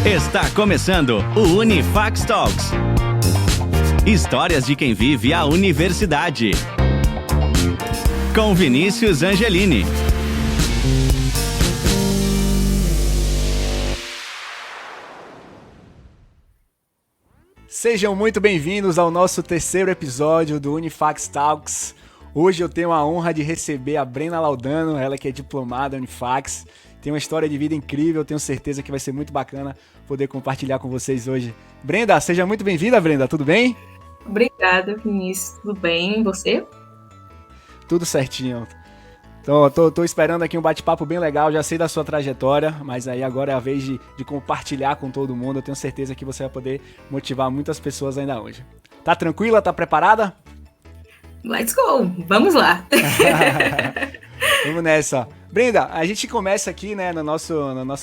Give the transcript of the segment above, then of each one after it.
Está começando o Unifax Talks. Histórias de quem vive a universidade. Com Vinícius Angelini. Sejam muito bem-vindos ao nosso terceiro episódio do Unifax Talks. Hoje eu tenho a honra de receber a Brenda Laudano, ela que é diplomada Unifax. Tem uma história de vida incrível, tenho certeza que vai ser muito bacana poder compartilhar com vocês hoje. Brenda, seja muito bem-vinda, Brenda, tudo bem? Obrigada, Vinícius, tudo bem? E você? Tudo certinho. Então, tô esperando aqui um bate-papo bem legal, já sei da sua trajetória, mas aí agora é a vez de compartilhar com todo mundo. Eu tenho certeza que você vai poder motivar muitas pessoas ainda hoje. Tá tranquila? Tá preparada? Let's go! Vamos lá! Vamos nessa. Brenda, a gente começa aqui, né, no nosso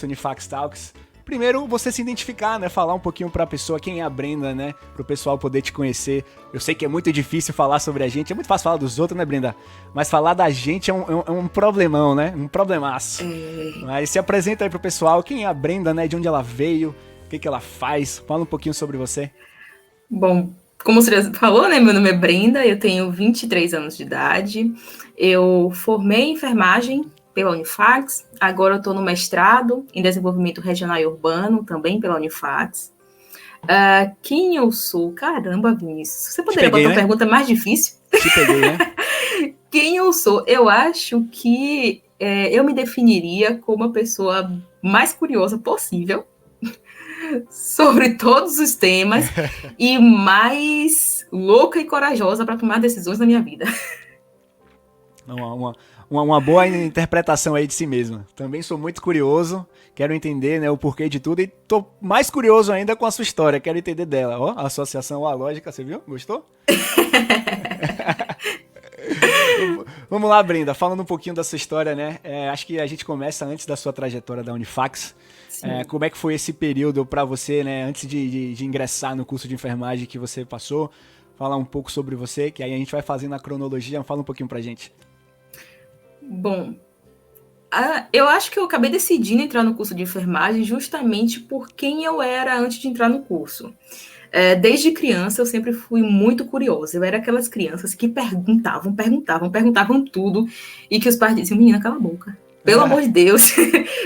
Unifax Talks. Primeiro, você se identificar, né, falar um pouquinho pra pessoa quem é a Brenda, né, pro pessoal poder te conhecer. Eu sei que é muito difícil falar sobre a gente, é muito fácil falar dos outros, né, Brenda? Mas falar da gente é um problemão, né, um problemaço. Mas se apresenta aí pro pessoal, quem é a Brenda, né, de onde ela veio, o que ela faz, fala um pouquinho sobre você. Bom, como você já falou, né, meu nome é Brenda, eu tenho 23 anos de idade, eu formei em enfermagem pela Unifax, agora eu estou no mestrado em desenvolvimento regional e urbano, também pela Unifax. Quem eu sou? Caramba, Vinícius, você poderia botar uma pergunta mais difícil? Te peguei, né? Quem eu sou? Eu acho que eu me definiria como a pessoa mais curiosa possível sobre todos os temas e mais louca e corajosa para tomar decisões na minha vida. Uma boa interpretação aí de si mesma. Também sou muito curioso, quero entender, né, o porquê de tudo e tô mais curioso ainda com a sua história, quero entender dela. Ó, a associação, a lógica, você viu? Gostou? Vamos lá, Brenda, falando um pouquinho da sua história, né? Acho que a gente começa antes da sua trajetória da Unifax. Como é que foi esse período para você, né? Antes de ingressar no curso de enfermagem que você passou? Falar um pouco sobre você, que aí a gente vai fazendo a cronologia. Fala um pouquinho pra gente. Bom, eu acho que eu acabei decidindo entrar no curso de enfermagem justamente por quem eu era antes de entrar no curso. Desde criança eu sempre fui muito curiosa. Eu era aquelas crianças que perguntavam tudo e que os pais diziam, menina, cala a boca. Pelo amor de Deus.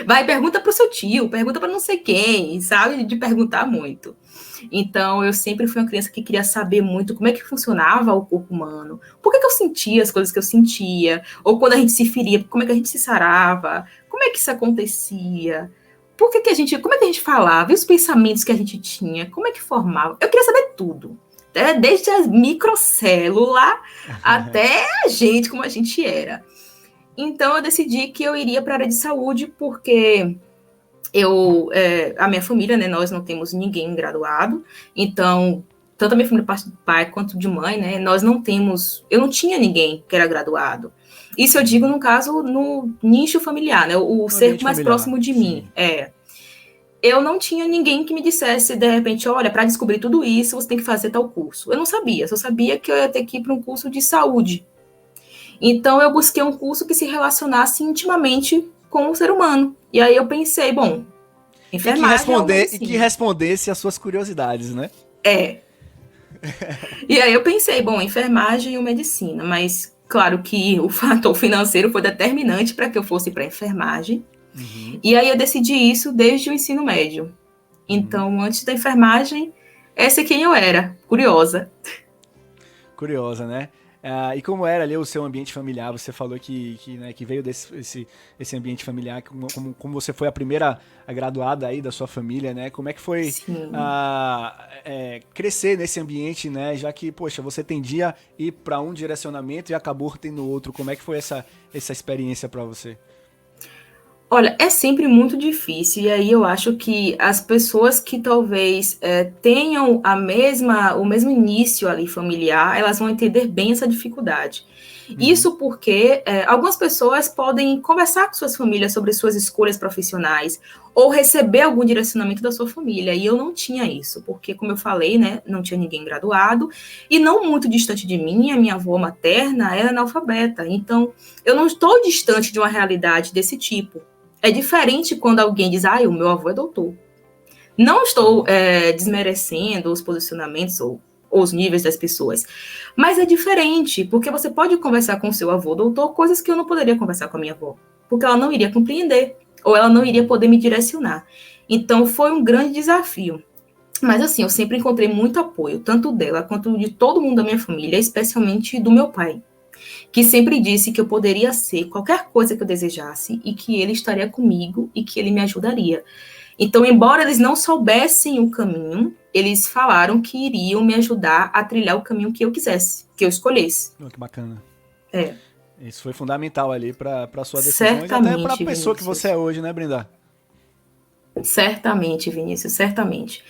Vai, pergunta pro seu tio, pergunta para não sei quem, sabe? De perguntar muito. Então, eu sempre fui uma criança que queria saber muito como é que funcionava o corpo humano, por que eu sentia as coisas que eu sentia, ou quando a gente se feria, como é que a gente se sarava, como é que isso acontecia, como é que a gente falava, e os pensamentos que a gente tinha, como é que formava. Eu queria saber tudo, desde a microcélula até a gente, como a gente era. Então, eu decidi que eu iria para a área de saúde, porque a minha família, né, nós não temos ninguém graduado, então, tanto a minha família parte do pai quanto de mãe, né, eu não tinha ninguém que era graduado. Isso eu digo, no caso, no nicho familiar, né, o cerco mais próximo de mim. Eu não tinha ninguém que me dissesse, de repente, olha, para descobrir tudo isso, você tem que fazer tal curso. Eu não sabia, só sabia que eu ia ter que ir para um curso de saúde. Então, eu busquei um curso que se relacionasse intimamente com o ser humano. E aí eu pensei, bom, enfermagem e que respondesse às suas curiosidades, né? E aí eu pensei, bom, enfermagem ou medicina. Mas, claro que o fator financeiro foi determinante para que eu fosse para enfermagem. Uhum. E aí eu decidi isso desde o ensino médio. Então, antes da enfermagem, essa é quem eu era, curiosa. Curiosa, né? E como era ali o seu ambiente familiar? Você falou que veio desse ambiente familiar, como você foi a primeira graduada aí da sua família, né? Como é que foi crescer nesse ambiente, né? Já que, poxa, você tendia a ir para um direcionamento e acabou tendo outro. Como é que foi essa experiência para você? Olha, é sempre muito difícil, e aí eu acho que as pessoas que talvez tenham o mesmo início ali familiar, elas vão entender bem essa dificuldade. Isso porque algumas pessoas podem conversar com suas famílias sobre suas escolhas profissionais, ou receber algum direcionamento da sua família, e eu não tinha isso, porque, como eu falei, né, não tinha ninguém graduado, e não muito distante de mim, a minha avó materna era analfabeta, então eu não estou distante de uma realidade desse tipo. É diferente quando alguém diz, o meu avô é doutor. Não estou desmerecendo os posicionamentos ou os níveis das pessoas, mas é diferente, porque você pode conversar com o seu avô, doutor, coisas que eu não poderia conversar com a minha avó, porque ela não iria compreender, ou ela não iria poder me direcionar. Então, foi um grande desafio. Mas, assim, eu sempre encontrei muito apoio, tanto dela quanto de todo mundo da minha família, especialmente do meu pai, que sempre disse que eu poderia ser qualquer coisa que eu desejasse e que ele estaria comigo e que ele me ajudaria. Então, embora eles não soubessem o caminho, eles falaram que iriam me ajudar a trilhar o caminho que eu quisesse, que eu escolhesse. Oh, que bacana. É. Isso foi fundamental ali para sua decisão e até para a pessoa que você é hoje, né, Brenda? Certamente, Vinícius, certamente.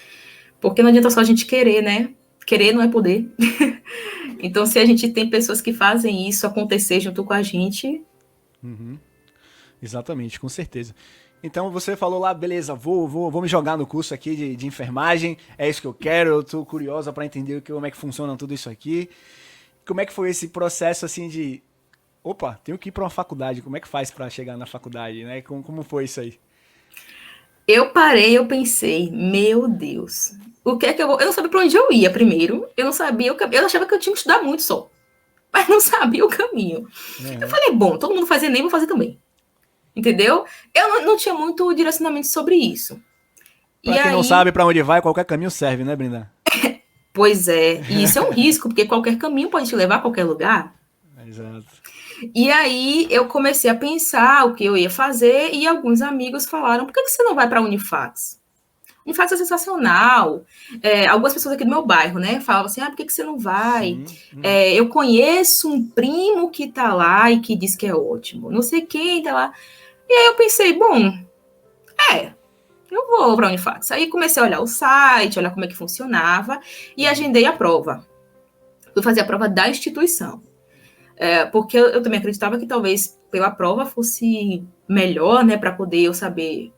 Porque não adianta só a gente querer, né? Querer não é poder. Então, se a gente tem pessoas que fazem isso acontecer junto com a gente... Uhum. Exatamente, com certeza. Então, você falou lá, beleza, vou me jogar no curso aqui de enfermagem, é isso que eu quero, eu tô curiosa para entender como é que funciona tudo isso aqui. Como é que foi esse processo, assim, de... Opa, tenho que ir para uma faculdade, como é que faz para chegar na faculdade, né? Como foi isso aí? Eu parei, eu pensei, meu Deus, o que é que eu vou... Eu não sabia para onde eu ia primeiro, eu não sabia o caminho, eu achava que eu tinha que estudar muito só, mas não sabia o caminho. Uhum. Eu falei, bom, todo mundo faz Enem, vou fazer também. Entendeu? Eu não tinha muito direcionamento sobre isso. Pra quem não sabe para onde vai, qualquer caminho serve, né, Brenda? Pois é, e isso é um risco, porque qualquer caminho pode te levar a qualquer lugar. Exato. E aí eu comecei a pensar o que eu ia fazer e alguns amigos falaram, por que você não vai para a Unifax? Unifax é sensacional. Algumas pessoas aqui do meu bairro, né, falavam assim, por que você não vai? Eu conheço um primo que tá lá e que diz que é ótimo. Não sei quem tá lá. E aí eu pensei, bom, eu vou para a Unifax. Aí comecei a olhar o site, olhar como é que funcionava e agendei a prova. Fui fazer a prova da instituição. Porque eu também acreditava que talvez pela prova fosse melhor, né, para poder eu saber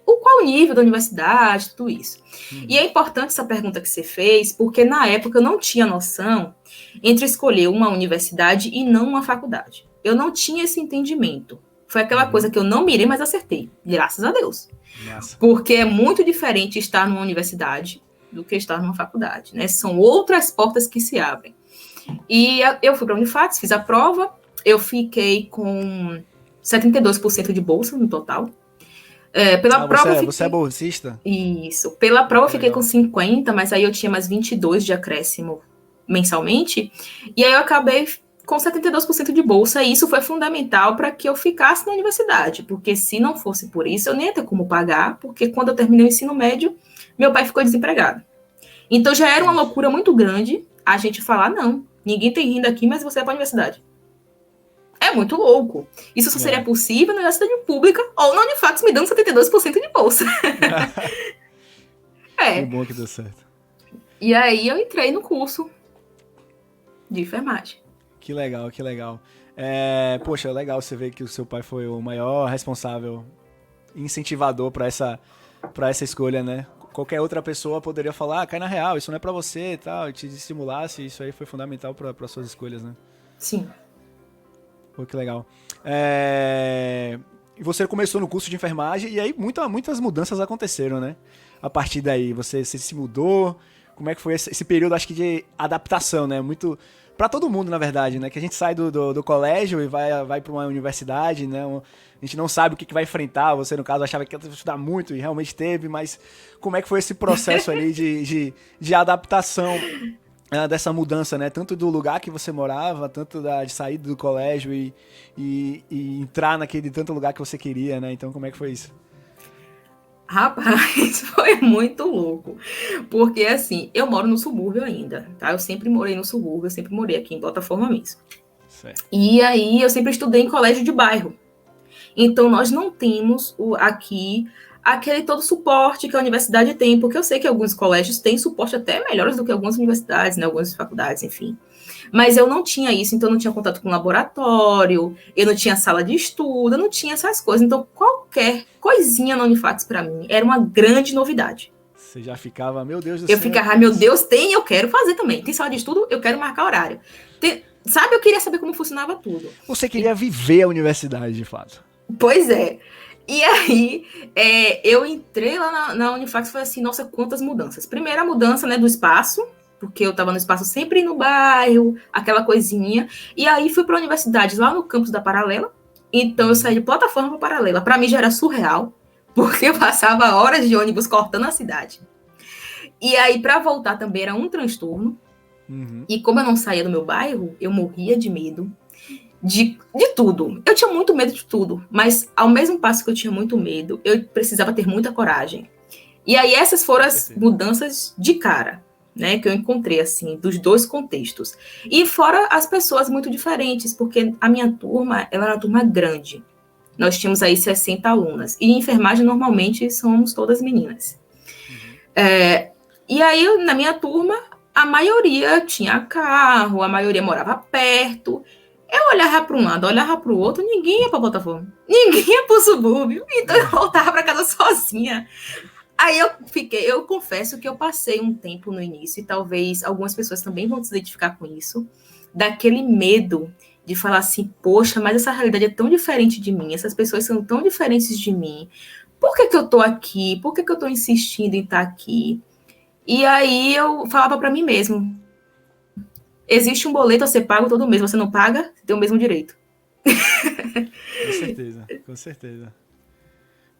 qual o nível da universidade, tudo isso. E é importante essa pergunta que você fez, porque na época eu não tinha noção entre escolher uma universidade e não uma faculdade. Eu não tinha esse entendimento. Foi aquela coisa que eu não mirei, mas acertei. Graças a Deus. Nossa. Porque é muito diferente estar numa universidade do que estar numa faculdade, né? São outras portas que se abrem. E eu fui para a Unifax, fiz a prova, eu fiquei com 72% de bolsa no total. Pela prova você é bolsista? Isso. Pela prova eu fiquei com 50, mas aí eu tinha mais 22 de acréscimo mensalmente, e aí eu acabei com 72% de bolsa, e isso foi fundamental para que eu ficasse na universidade, porque se não fosse por isso, eu nem ia ter como pagar, porque quando eu terminei o ensino médio, meu pai ficou desempregado. Então já era uma loucura muito grande a gente falar, não, ninguém tem renda aqui, mas você vai para a universidade. É muito louco. Isso só seria possível na universidade pública ou na Unifax me dando 72% de bolsa. Que bom que deu certo. E aí eu entrei no curso de enfermagem. Que legal, que legal. Poxa, legal você ver que o seu pai foi o maior responsável, incentivador para essa escolha, né? Qualquer outra pessoa poderia falar, cai na real, isso não é para você e tal, e te estimulasse, isso aí foi fundamental para suas escolhas, né? Sim. Pô, que legal. E você começou no curso de enfermagem e aí muitas mudanças aconteceram, né? A partir daí, você se mudou, como é que foi esse período, acho que de adaptação, né? Muito... Para todo mundo, na verdade, né? Que a gente sai do colégio e vai para uma universidade, né? A gente não sabe o que vai enfrentar. Você, no caso, achava que ia estudar muito e realmente teve, mas como é que foi esse processo ali de adaptação dessa mudança, né? Tanto do lugar que você morava, tanto de sair do colégio e entrar naquele tanto lugar que você queria, né? Então, como é que foi isso? Rapaz, foi muito louco, porque assim, eu moro no subúrbio ainda, tá? Eu sempre morei no subúrbio, eu sempre morei aqui em Botafogo mesmo. Certo. E aí, eu sempre estudei em colégio de bairro. Então, nós não temos aqui aquele todo suporte que a universidade tem, porque eu sei que alguns colégios têm suporte até melhores do que algumas universidades, né? Algumas faculdades, enfim. Mas eu não tinha isso, então eu não tinha contato com laboratório, eu não tinha sala de estudo, eu não tinha essas coisas. Então, qualquer coisinha na Unifax para mim era uma grande novidade. Você já ficava, meu Deus do céu. Eu ficava, meu Deus, eu quero fazer também. Tem sala de estudo, eu quero marcar horário. Eu queria saber como funcionava tudo. Você queria viver a universidade, de fato. Pois é. E aí, eu entrei lá na Unifax e falei assim, nossa, quantas mudanças. Primeira mudança, né, do espaço, porque eu estava no espaço sempre no bairro, aquela coisinha. E aí fui para a universidade lá no campus da Paralela. Então eu saí de Plataforma para Paralela. Para mim já era surreal, porque eu passava horas de ônibus cortando a cidade. E aí para voltar também era um transtorno. Uhum. E como eu não saía do meu bairro, eu morria de medo de tudo. Eu tinha muito medo de tudo, mas ao mesmo passo que eu tinha muito medo, eu precisava ter muita coragem. E aí essas foram as mudanças de cara, né, que eu encontrei, assim, dos dois contextos. E fora as pessoas muito diferentes, porque a minha turma, ela era uma turma grande. Nós tínhamos aí 60 alunas. E em enfermagem, normalmente, somos todas meninas. E aí, na minha turma, a maioria tinha carro, a maioria morava perto. Eu olhava para um lado, olhava para o outro, ninguém ia para Botafogo. Ninguém ia para o subúrbio. Então, eu voltava para casa sozinha. Aí eu confesso que eu passei um tempo no início, e talvez algumas pessoas também vão se identificar com isso, daquele medo de falar assim, poxa, mas essa realidade é tão diferente de mim, essas pessoas são tão diferentes de mim, por que eu tô aqui? Por que eu tô insistindo em estar aqui? E aí eu falava para mim mesmo, existe um boleto a ser pago todo mês, você não paga, você tem o mesmo direito. Com certeza, com certeza.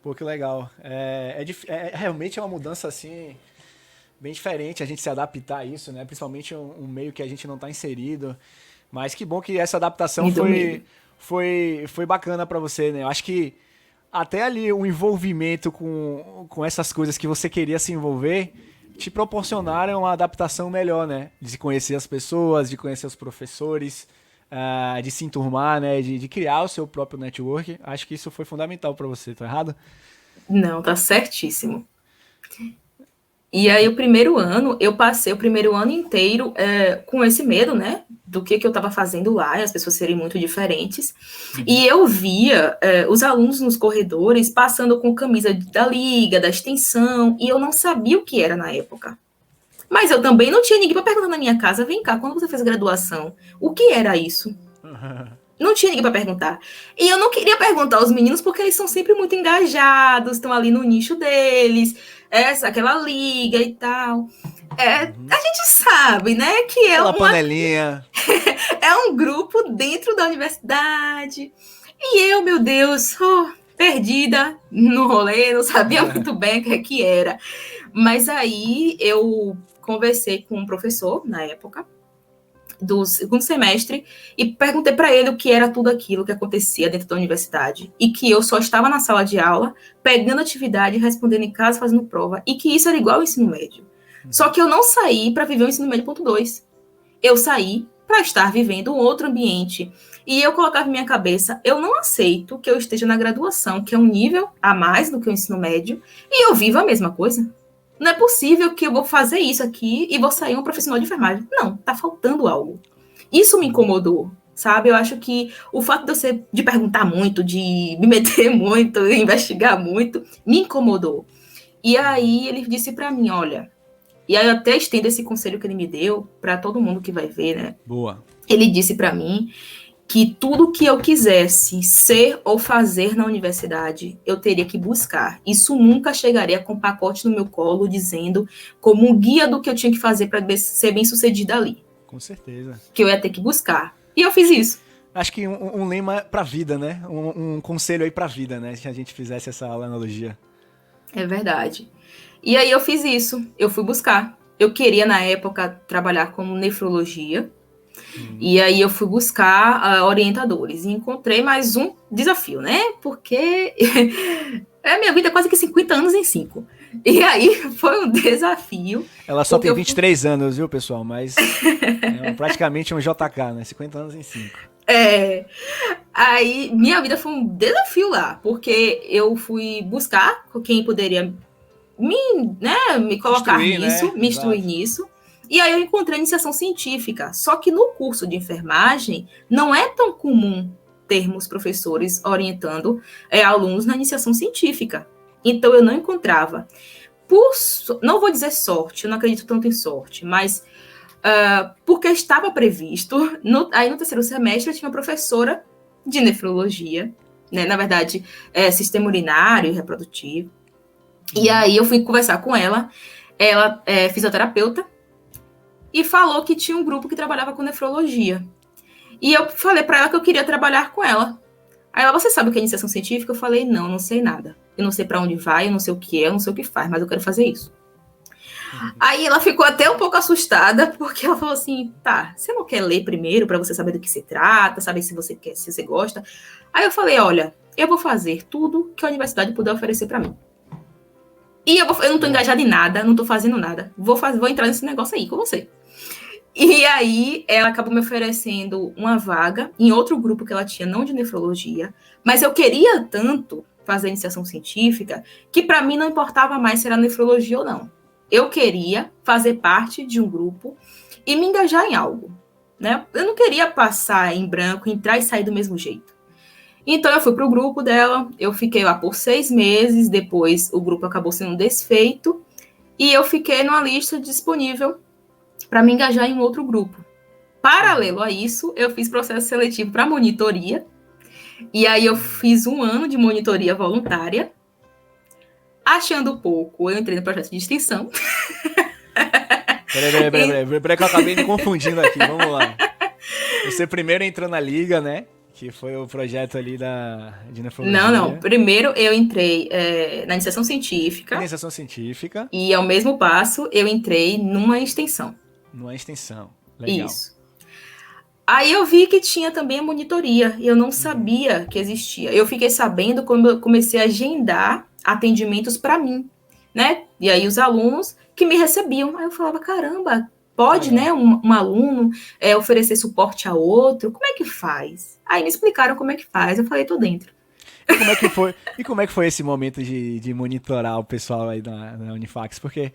Pô, que legal. Realmente é uma mudança, assim, bem diferente a gente se adaptar a isso, né? Principalmente um meio que a gente não está inserido. Mas que bom que essa adaptação foi bacana para você, né? Eu acho que até ali o envolvimento com essas coisas que você queria se envolver te proporcionaram uma adaptação melhor, né? De conhecer as pessoas, de conhecer os professores, de se enturmar, né? De criar o seu próprio network. Acho que isso foi fundamental para você, tá errado? Não, tá certíssimo. E aí o primeiro ano, eu passei o primeiro ano inteiro com esse medo, né? Do que eu estava fazendo lá, e as pessoas serem muito diferentes. E eu via os alunos nos corredores passando com camisa da liga, da extensão, e eu não sabia o que era na época. Mas eu também não tinha ninguém para perguntar na minha casa, vem cá, quando você fez graduação, o que era isso? Não tinha ninguém para perguntar. E eu não queria perguntar aos meninos, porque eles são sempre muito engajados, estão ali no nicho deles, aquela liga e tal. A gente sabe, né, que é uma panelinha. É um grupo dentro da universidade. E eu, meu Deus, perdida no rolê, não sabia muito bem o que era. Mas aí eu conversei com um professor, na época, do segundo semestre, e perguntei para ele o que era tudo aquilo que acontecia dentro da universidade, e que eu só estava na sala de aula, pegando atividade, respondendo em casa, fazendo prova, e que isso era igual ao ensino médio. Só que eu não saí para viver o ensino médio 2. Eu saí para estar vivendo um outro ambiente. E eu colocava em minha cabeça, eu não aceito que eu esteja na graduação, que é um nível a mais do que o ensino médio, e eu vivo a mesma coisa. Não é possível que eu vou fazer isso aqui e vou sair um profissional de enfermagem. Não, tá faltando algo. Isso me incomodou, sabe? Eu acho que o fato de perguntar muito, de me meter muito, de investigar muito, me incomodou. E aí ele disse para mim, olha, e aí eu até estendo esse conselho que ele me deu para todo mundo que vai ver, né? Boa. Ele disse para mim que tudo que eu quisesse ser ou fazer na universidade, eu teria que buscar. Isso nunca chegaria com um pacote no meu colo, dizendo como um guia do que eu tinha que fazer para ser bem-sucedida ali. Com certeza. Que eu ia ter que buscar. E eu fiz isso. Acho que um lema para a vida, né? Um conselho aí para a vida, né? Se a gente fizesse essa analogia. É verdade. E aí eu fiz isso. Eu fui buscar. Eu queria, na época, trabalhar com nefrologia. E aí eu fui buscar orientadores e encontrei mais um desafio, né? Porque a minha vida é quase que 50 anos em 5. E aí foi um desafio. Ela só tem 23 anos, viu, pessoal? Mas é praticamente um JK, né? 50 anos em 5. Aí minha vida foi um desafio lá, porque eu fui buscar quem poderia me colocar nisso, né? Me instruir nisso. E aí eu encontrei a iniciação científica. Só que no curso de enfermagem não é tão comum termos professores orientando alunos na iniciação científica. Então eu não encontrava. Não vou dizer sorte, eu não acredito tanto em sorte, mas porque estava previsto. Aí no terceiro semestre eu tinha uma professora de nefrologia né? Na verdade, sistema urinário e reprodutivo. E aí eu fui conversar com ela é fisioterapeuta, e falou que tinha um grupo que trabalhava com nefrologia. E eu falei para ela que eu queria trabalhar com ela. Aí ela, você sabe o que é iniciação científica? Eu falei, não sei nada. Eu não sei para onde vai, eu não sei o que é, eu não sei o que faz, mas eu quero fazer isso. Aí ela ficou até um pouco assustada, porque ela falou assim, tá, você não quer ler primeiro para você saber do que se trata, saber se você quer, se você gosta? Aí eu falei, olha, eu vou fazer tudo que a universidade puder oferecer para mim. E eu não tô engajada em nada, não tô fazendo nada. Vou entrar nesse negócio aí com você. E aí, ela acabou me oferecendo uma vaga em outro grupo que ela tinha, não de nefrologia, mas eu queria tanto fazer iniciação científica que para mim não importava mais se era nefrologia ou não. Eu queria fazer parte de um grupo e me engajar em algo, né? Eu não queria passar em branco, entrar e sair do mesmo jeito. Então, eu fui para o grupo dela, eu fiquei lá por 6 meses, depois o grupo acabou sendo desfeito, e eu fiquei numa lista disponível para me engajar em um outro grupo. Paralelo a isso, eu fiz processo seletivo para monitoria, e aí eu fiz 1 ano de monitoria voluntária. Achando pouco, eu entrei no projeto de extensão. Peraí, que eu acabei me confundindo aqui, vamos lá. Você primeiro entrou na Liga, né? Que foi o projeto ali de nefrologia. Não. Primeiro eu entrei na iniciação científica. Iniciação científica. E ao mesmo passo eu entrei numa extensão. Numa extensão. Legal. Isso. Aí eu vi que tinha também a monitoria. E eu não sabia que existia. Eu fiquei sabendo quando eu comecei a agendar atendimentos para mim, né? E aí os alunos que me recebiam. Aí eu falava, caramba, pode, né, um aluno oferecer suporte a outro? Como é que faz? Aí me explicaram como é que faz. Eu falei, tô dentro. E como é que foi esse momento de monitorar o pessoal aí na Unifax? Porque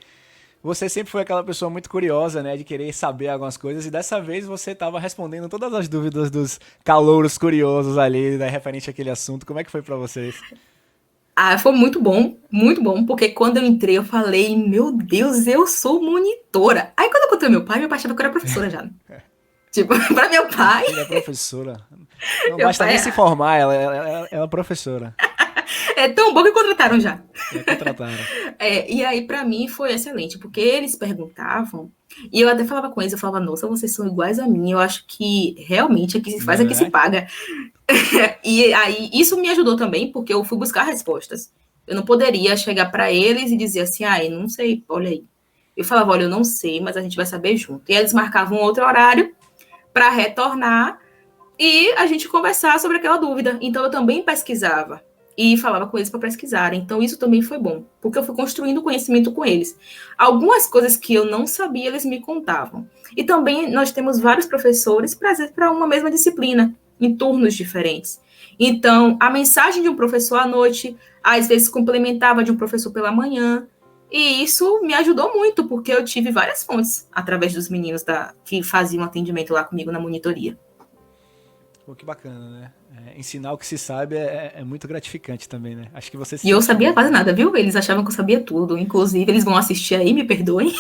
você sempre foi aquela pessoa muito curiosa, né, de querer saber algumas coisas, e dessa vez você estava respondendo todas as dúvidas dos calouros curiosos ali, né, referente àquele assunto. Como é que foi para vocês? Foi muito bom, porque quando eu entrei, eu falei, meu Deus, eu sou monitora. Aí quando eu contei meu pai achava que eu era professora já, né? Tipo, para meu pai... Ele é professora. Não basta nem se formar, ela é professora. É tão bom que contrataram já. Contrataram. E aí, para mim, foi excelente, porque eles perguntavam, e eu até falava com eles, eu falava, nossa, vocês são iguais a mim, eu acho que realmente aqui se faz, aqui se paga. E aí, isso me ajudou também, porque eu fui buscar respostas. Eu não poderia chegar para eles e dizer assim, não sei, olha aí. Eu falava, olha, eu não sei, mas a gente vai saber junto. E eles marcavam outro horário para retornar e a gente conversar sobre aquela dúvida. Então, eu também pesquisava e falava com eles para pesquisarem. Então, isso também foi bom, porque eu fui construindo conhecimento com eles. Algumas coisas que eu não sabia, eles me contavam. E também nós temos vários professores para uma mesma disciplina, em turnos diferentes. Então, a mensagem de um professor à noite, às vezes complementava de um professor pela manhã, e isso me ajudou muito, porque eu tive várias fontes através dos meninos que faziam atendimento lá comigo na monitoria. Pô, que bacana, né? Ensinar o que se sabe é muito gratificante também, né? Acho que você... E eu sabia quase nada, viu? Eles achavam que eu sabia tudo. Inclusive, eles vão assistir aí, me perdoem.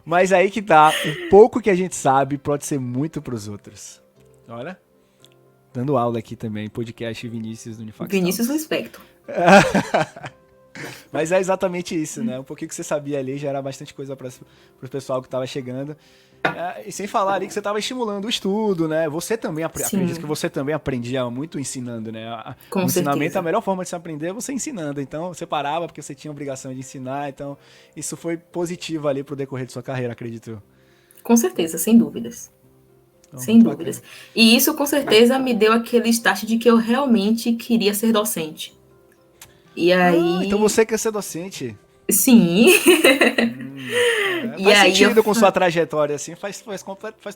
Mas aí que tá, o pouco que a gente sabe pode ser muito pros outros. Olha, dando aula aqui também, podcast Vinícius do Unifax. Vinícius Respecto. Mas é exatamente isso, né? Um pouquinho que você sabia ali já era bastante coisa para o pessoal que estava chegando. E sem falar ali que você estava estimulando o estudo, né? Você também, acredito que você também aprendia muito ensinando, né? Com o ensinamento, certeza. a melhor forma de se aprender é você ensinando. Então, você parava porque você tinha a obrigação de ensinar. Então, isso foi positivo ali pro decorrer de sua carreira, acredito eu. Com certeza, sem dúvidas. Sem dúvidas. Bacana. E isso, com certeza, me deu aquele start de que eu realmente queria ser docente. E aí... então você quer ser docente? Sim. Faz sentido com sua trajetória, assim, faz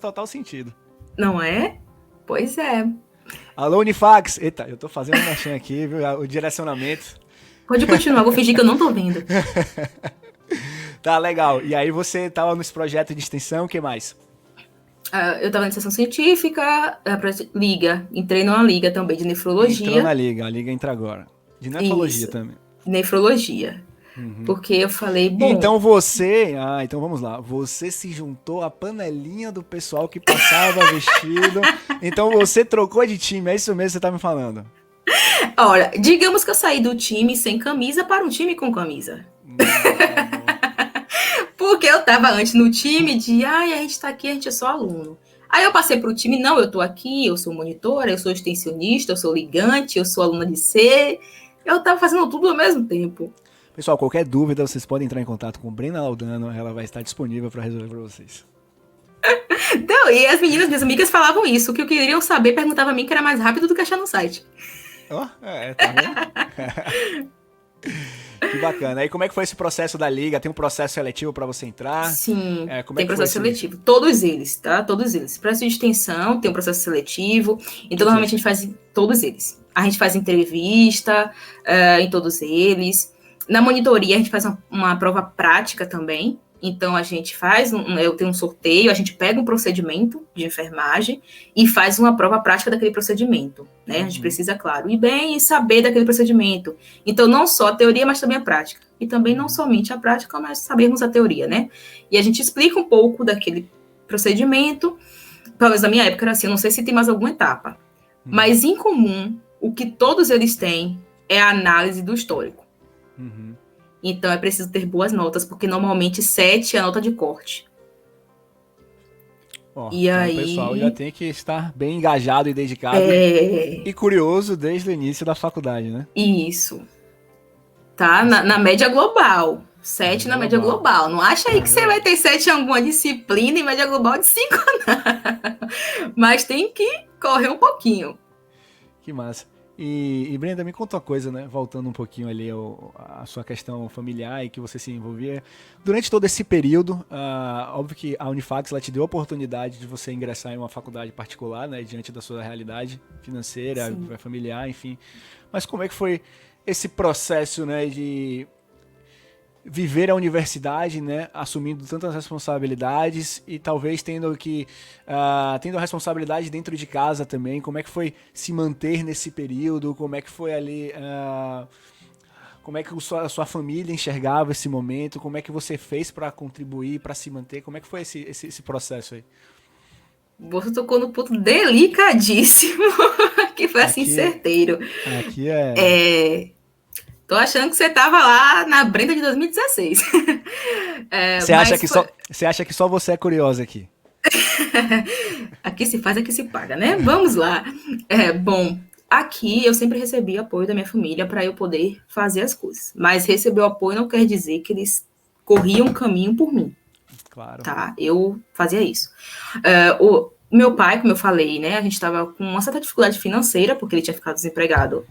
total sentido. Não é? Pois é. Alô, Unifax. Eita, eu tô fazendo um merchan aqui, viu? O direcionamento. Pode continuar, vou fingir que eu não tô vendo. Tá, legal. E aí você tava nesse projeto de extensão, o que mais? Eu tava na iniciação científica, liga. Entrei numa liga também de nefrologia. Entrou na liga, a liga entra agora. De nefrologia também. Nefrologia. Porque eu falei, bom... Então você... então vamos lá. Você se juntou à panelinha do pessoal que passava vestido. Então você trocou de time, é isso mesmo que você tá me falando? Olha, digamos que eu saí do time sem camisa para um time com camisa. Porque eu tava antes no time de, a gente tá aqui, a gente é só aluno. Aí eu passei pro time, não, eu tô aqui, eu sou monitora, eu sou extensionista, eu sou ligante, eu sou aluna de C. Eu tava fazendo tudo ao mesmo tempo. Pessoal, qualquer dúvida, vocês podem entrar em contato com Brenda Laudano, ela vai estar disponível para resolver para vocês. Então, e as meninas, minhas amigas, falavam isso. O que queriam saber, perguntava a mim que era mais rápido do que achar no site. Tá vendo? Que bacana. Aí como é que foi esse processo da liga? Tem um processo seletivo para você entrar? Sim, como tem processo seletivo. Todos eles, tá? Todos eles. Processo de extensão, tem um processo seletivo. Então, normalmente a gente faz todos eles. A gente faz entrevista em todos eles. Na monitoria, a gente faz uma prova prática também. Então, a gente faz, eu tenho um sorteio, a gente pega um procedimento de enfermagem e faz uma prova prática daquele procedimento, né? A gente precisa, claro, ir bem e saber daquele procedimento. Então, não só a teoria, mas também a prática. E também não somente a prática, mas sabermos a teoria, né? E a gente explica um pouco daquele procedimento. Pelo menos na minha época era assim, eu não sei se tem mais alguma etapa. Mas, em comum, o que todos eles têm é a análise do histórico. Então, é preciso ter boas notas, porque normalmente 7 é a nota de corte. E então aí... o pessoal já tem que estar bem engajado e dedicado e curioso desde o início da faculdade, né? Isso. Tá? Na média global. 7 na média global. Não acha aí que você vai ter 7 em alguma disciplina e média global de 5, não. Mas tem que correr um pouquinho. Que massa. E Brenda, me conta uma coisa, né? Voltando um pouquinho ali a sua questão familiar e que você se envolvia. Durante todo esse período, óbvio que a Unifax ela te deu a oportunidade de você ingressar em uma faculdade particular, né? Diante da sua realidade financeira, Sim. familiar, enfim. Mas como é que foi esse processo, né? De viver a universidade, né, assumindo tantas responsabilidades e talvez tendo a responsabilidade dentro de casa também. Como é que foi se manter nesse período? Como é que foi ali, como é que a sua família enxergava esse momento? Como é que você fez para contribuir, para se manter? Como é que foi esse processo aí? Você tocou no ponto delicadíssimo, que foi assim, certeiro. Aqui é... Tô achando que você tava lá na Brenda de 2016. Você acha que só você é curiosa aqui? Aqui se faz, aqui se paga, né? Vamos lá. Bom, aqui eu sempre recebi apoio da minha família para eu poder fazer as coisas. Mas receber o apoio não quer dizer que eles corriam caminho por mim. Claro. Tá? Eu fazia isso. O meu pai, como eu falei, né? A gente estava com uma certa dificuldade financeira, porque ele tinha ficado desempregado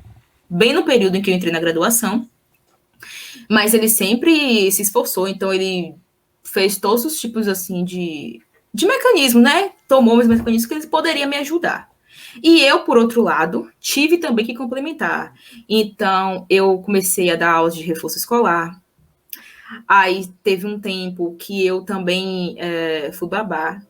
bem no período em que eu entrei na graduação, mas ele sempre se esforçou, então ele fez todos os tipos, assim, de mecanismo, né? Tomou os mecanismos que ele poderia me ajudar. E eu, por outro lado, tive também que complementar. Então, eu comecei a dar aulas de reforço escolar. Aí, teve um tempo que eu também fui babá.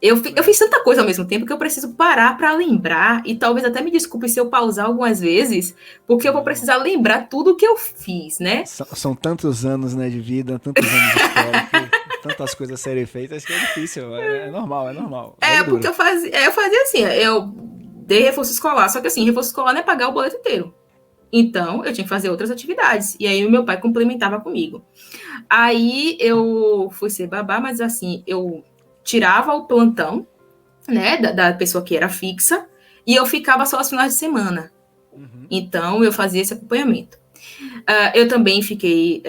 Eu fiz tanta coisa ao mesmo tempo que eu preciso parar para lembrar, e talvez até me desculpe se eu pausar algumas vezes, porque eu vou precisar lembrar tudo o que eu fiz, né? São tantos anos, né, de vida, tantos anos de escola, tantas coisas a serem feitas, que é difícil, é normal. Porque eu fazia assim, eu dei reforço escolar, só que assim, reforço escolar não é pagar o boleto inteiro. Então, eu tinha que fazer outras atividades, e aí o meu pai complementava comigo. Aí, eu fui ser babá, mas assim, eu tirava o plantão, né, da pessoa que era fixa, e eu ficava só aos finais de semana. Então, eu fazia esse acompanhamento. Eu também fiquei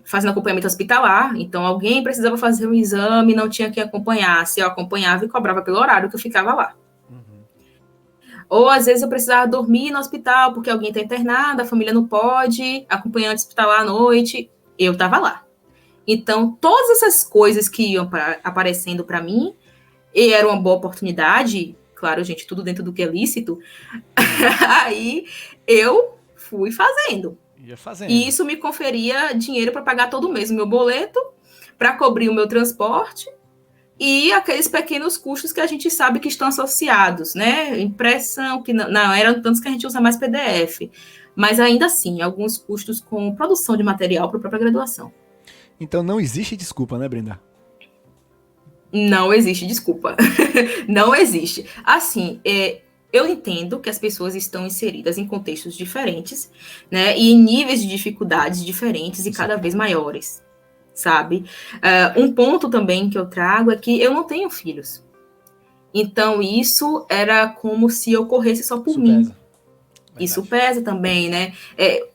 fazendo acompanhamento hospitalar, então alguém precisava fazer um exame, não tinha quem acompanhasse, eu acompanhava e cobrava pelo horário que eu ficava lá. Ou, às vezes, eu precisava dormir no hospital, porque alguém está internado, a família não pode, acompanhante hospitalar à noite, eu estava lá. Então, todas essas coisas que iam aparecendo para mim, e era uma boa oportunidade, claro, gente, tudo dentro do que é lícito, aí eu fui fazendo. E isso me conferia dinheiro para pagar todo mês o meu boleto, para cobrir o meu transporte, e aqueles pequenos custos que a gente sabe que estão associados, né? Impressão, que não eram tantos que a gente usa mais PDF, mas ainda assim, alguns custos com produção de material para a própria graduação. Então não existe desculpa, né, Brenda? Não existe desculpa. Não existe. Assim, eu entendo que as pessoas estão inseridas em contextos diferentes, né? E em níveis de dificuldades diferentes e cada vez maiores, sabe? Um ponto também que eu trago é que eu não tenho filhos. Então, isso era como se ocorresse só por mim. Pesa. Isso pesa também, né?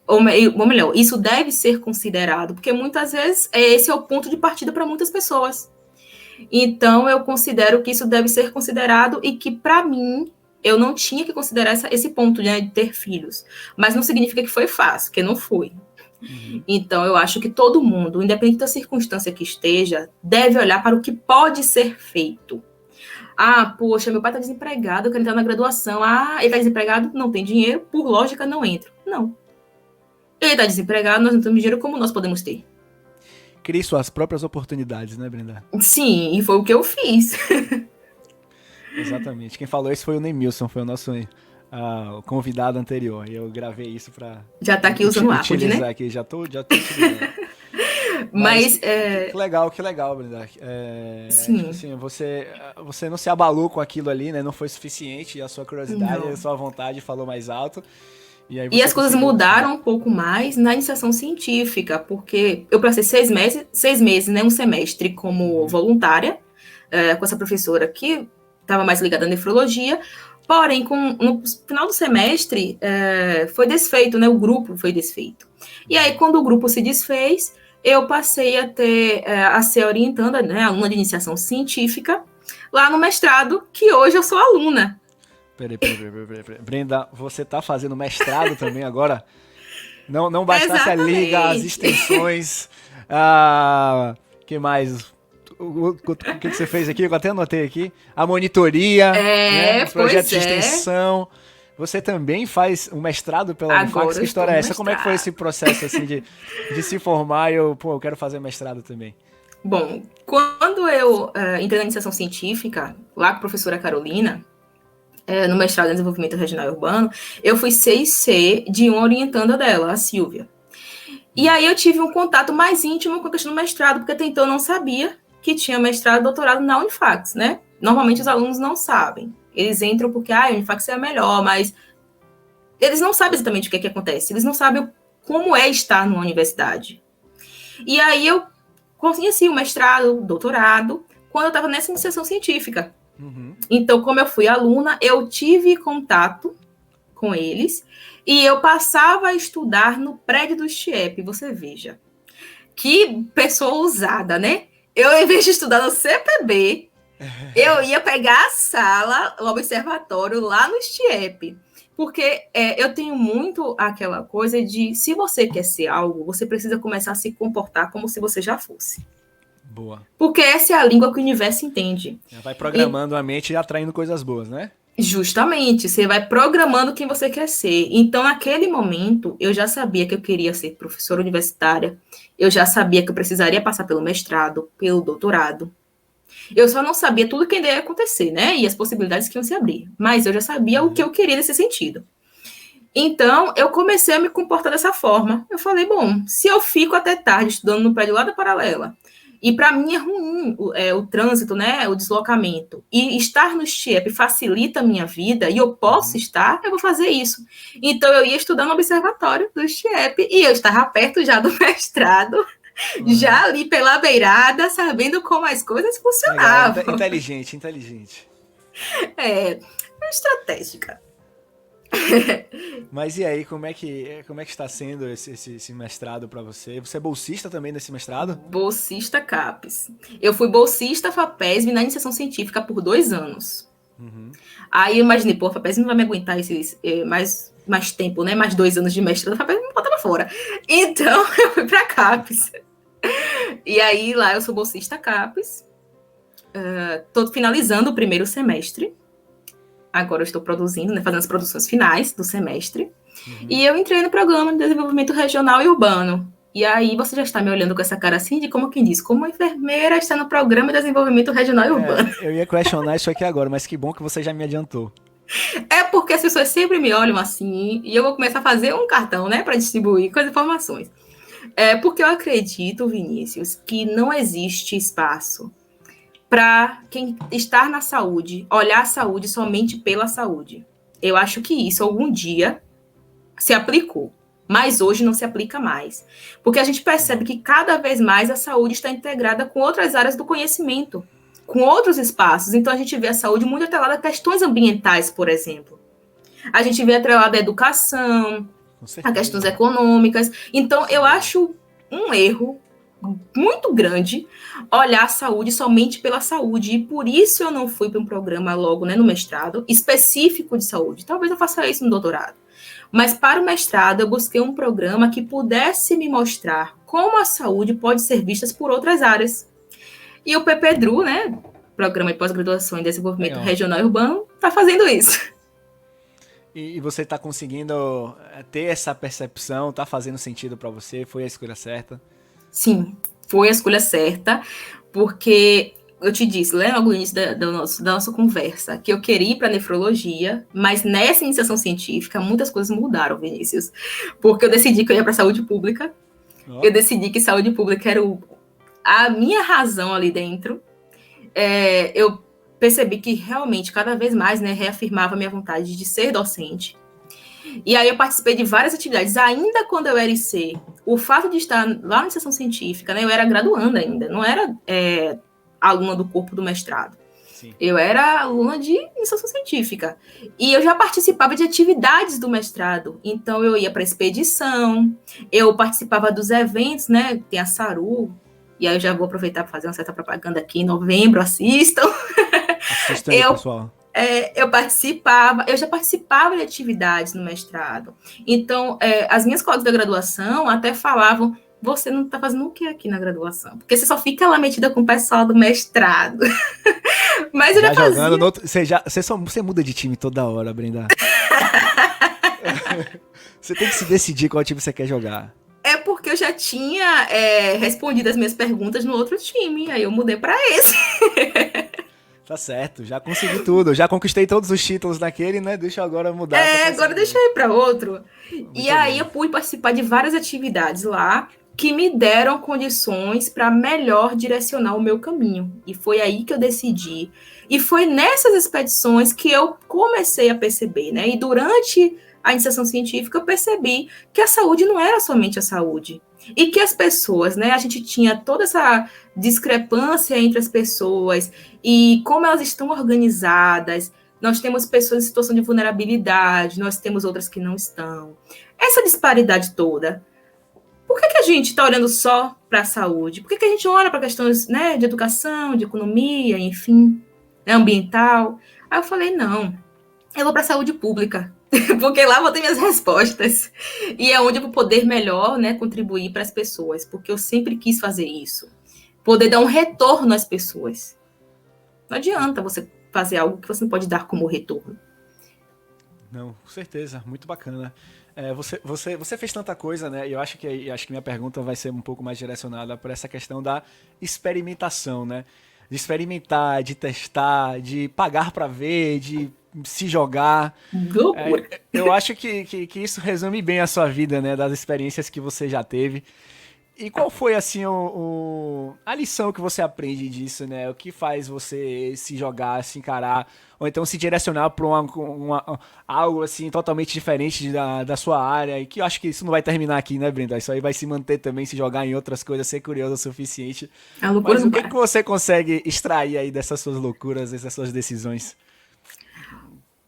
Ou melhor, isso deve ser considerado, porque muitas vezes esse é o ponto de partida para muitas pessoas. Então, eu considero que isso deve ser considerado e que, para mim, eu não tinha que considerar esse ponto, né, de ter filhos. Mas não significa que foi fácil, que não foi. Uhum. Então, eu acho que todo mundo, independente da circunstância que esteja, deve olhar para o que pode ser feito. Ah, poxa, meu pai está desempregado, eu quero entrar na graduação. Ah, ele está desempregado, não tem dinheiro, por lógica, não entro. Não. Ele está desempregado, nós não temos dinheiro, como nós podemos ter? Crie suas próprias oportunidades, né, Brenda? Sim, e foi o que eu fiz. Exatamente. Quem falou isso foi o Neymilson, foi o nosso o convidado anterior. E eu gravei isso para já tá aqui usando o Accord, né? Aqui. Já tô utilizando. Mas que legal, Brenda. Sim. Tipo assim, você não se abalou com aquilo ali, né? Não foi suficiente. E a sua curiosidade, a sua vontade falou mais alto. E as coisas mudaram um pouco mais na iniciação científica, porque eu passei 6 meses, né, um semestre como voluntária, com essa professora que estava mais ligada à nefrologia, porém, no final do semestre, foi desfeito, né, o grupo foi desfeito. E aí, quando o grupo se desfez, eu passei a ser orientanda, né, aluna de iniciação científica, lá no mestrado, que hoje eu sou aluna. Peraí. Brenda, você tá fazendo mestrado também agora? Não bastasse a liga, as extensões, que mais? O que você fez aqui? Eu até anotei aqui. A monitoria, né, o projeto de extensão. Você também faz um mestrado pela Unifax? Que história é essa? Como é que foi esse processo assim, de se formar e eu quero fazer mestrado também? Bom, quando eu entrei na iniciação científica, lá com a professora Carolina, no mestrado em desenvolvimento regional e urbano, eu fui 6C de uma orientanda dela, a Silvia. E aí eu tive um contato mais íntimo com a questão do mestrado, porque até então eu não sabia que tinha mestrado e doutorado na Unifax, né? Normalmente os alunos não sabem. Eles entram porque a Unifax é a melhor, mas eles não sabem exatamente o que acontece. Eles não sabem como é estar numa universidade. E aí eu conheci o mestrado, o doutorado, quando eu estava nessa iniciação científica. Uhum. Então, como eu fui aluna, eu tive contato com eles e eu passava a estudar no prédio do STIEP. Você veja, que pessoa ousada, né? Eu, em vez de estudar no CPB, eu ia pegar a sala, o observatório lá no STIEP. Porque eu tenho muito aquela coisa de, se você quer ser algo, você precisa começar a se comportar como se você já fosse. Boa. Porque essa é a língua que o universo entende. Vai programando a mente e atraindo coisas boas, né? Justamente, você vai programando quem você quer ser. Então, naquele momento, eu já sabia que eu queria ser professora universitária, eu já sabia que eu precisaria passar pelo mestrado, pelo doutorado. Eu só não sabia tudo que ainda ia acontecer, né? E as possibilidades que iam se abrir. Mas eu já sabia o que eu queria nesse sentido. Então, eu comecei a me comportar dessa forma. Eu falei, bom, se eu fico até tarde estudando no prédio lá da Paralela, e para mim é ruim o trânsito, né, o deslocamento, e estar no STIEP facilita a minha vida, e eu posso estar, eu vou fazer isso. Então, eu ia estudar no observatório do STIEP, e eu estava perto já do mestrado, já ali pela beirada, sabendo como as coisas funcionavam. Legal, inteligente. Estratégica. Mas e aí, como é que está sendo esse mestrado para você? Você é bolsista também nesse mestrado? Bolsista CAPES. Eu fui bolsista FAPESM na iniciação científica por 2 anos. Uhum. Aí eu imaginei, a FAPESM não vai me aguentar mais tempo, né? Mais 2 anos de mestrado, a FAPESM me botava fora. Então, eu fui para CAPES. E aí, lá eu sou bolsista CAPES. Estou finalizando o primeiro semestre. Agora eu estou produzindo, né, fazendo as produções finais do semestre. Uhum. E eu entrei no programa de desenvolvimento regional e urbano. E aí você já está me olhando com essa cara assim, de como quem diz, como a enfermeira está no Programa de Desenvolvimento Regional e Urbano. Eu ia questionar isso aqui agora, mas que bom que você já me adiantou. É porque as pessoas sempre me olham assim, e eu vou começar a fazer um cartão, né, para distribuir com as informações. É porque eu acredito, Vinícius, que não existe espaço para quem está na saúde, olhar a saúde somente pela saúde. Eu acho que isso algum dia se aplicou, mas hoje não se aplica mais. Porque a gente percebe que cada vez mais a saúde está integrada com outras áreas do conhecimento, com outros espaços. Então a gente vê a saúde muito atrelada a questões ambientais, por exemplo. A gente vê atrelada a educação, a questões econômicas. Então eu acho um erro muito grande olhar a saúde somente pela saúde, e por isso eu não fui para um programa logo, né, no mestrado, específico de saúde. Talvez eu faça isso no doutorado. Mas para o mestrado eu busquei um programa que pudesse me mostrar como a saúde pode ser vista por outras áreas. E o PPDRU, né, Programa de Pós-Graduação em Desenvolvimento Regional e Urbano, está fazendo isso. E você está conseguindo ter essa percepção, está fazendo sentido para você? Foi a escolha certa? Sim, foi a escolha certa, porque eu te disse, lembra no início da nossa conversa, que eu queria ir para nefrologia, mas nessa iniciação científica muitas coisas mudaram, Vinícius, porque eu decidi que eu ia para saúde pública, eu decidi que saúde pública era a minha razão ali dentro. Eu percebi que realmente cada vez mais, né, reafirmava a minha vontade de ser docente. E aí eu participei de várias atividades, ainda quando eu era IC. O fato de estar lá na iniciação científica, né, eu era graduanda ainda, não era aluna do corpo do mestrado. Sim. Eu era aluna de iniciação científica. E eu já participava de atividades do mestrado. Então eu ia para expedição, eu participava dos eventos, né, tem a SARU, e aí eu já vou aproveitar para fazer uma certa propaganda aqui em novembro, assistam. Assistam aí, pessoal. Eu já participava de atividades no mestrado. Então, as minhas colegas da graduação até falavam, você não está fazendo o que aqui na graduação? Porque você só fica lá metida com o pessoal do mestrado. Mas eu já fazia... Você muda de time toda hora, Brenda. Você tem que se decidir qual time você quer jogar. É porque eu já tinha respondido as minhas perguntas no outro time, aí eu mudei para esse. Tá certo, já consegui tudo, já conquistei todos os títulos naquele, né? Deixa eu agora mudar. Agora deixa eu ir para outro. E aí eu pude participar de várias atividades lá que me deram condições para melhor direcionar o meu caminho. E foi aí que eu decidi. E foi nessas expedições que eu comecei a perceber, né? E durante a iniciação científica eu percebi que a saúde não era somente a saúde. E que as pessoas, né, a gente tinha toda essa discrepância entre as pessoas e como elas estão organizadas. Nós temos pessoas em situação de vulnerabilidade, nós temos outras que não estão. Essa disparidade toda. Por que a gente está olhando só para a saúde? Por que a gente olha para questões, né, de educação, de economia, enfim, né, ambiental? Aí eu falei, não, eu vou para a saúde pública. Porque lá eu vou ter minhas respostas. E é onde eu vou poder melhor, né, contribuir para as pessoas. Porque eu sempre quis fazer isso. Poder dar um retorno às pessoas. Não adianta você fazer algo que você não pode dar como retorno. Não, com certeza. Muito bacana. Você fez tanta coisa, né? E eu acho que minha pergunta vai ser um pouco mais direcionada para essa questão da experimentação, né? De experimentar, de testar, de pagar para ver, de se jogar. Eu acho que isso resume bem a sua vida, né? Das experiências que você já teve. E qual foi, assim, a lição que você aprende disso, né? O que faz você se jogar, se encarar, ou então se direcionar para algo, assim, totalmente diferente da sua área, e que eu acho que isso não vai terminar aqui, né, Brenda? Isso aí vai se manter também, se jogar em outras coisas, ser curioso o suficiente. Mas o que você consegue extrair aí dessas suas loucuras, dessas suas decisões?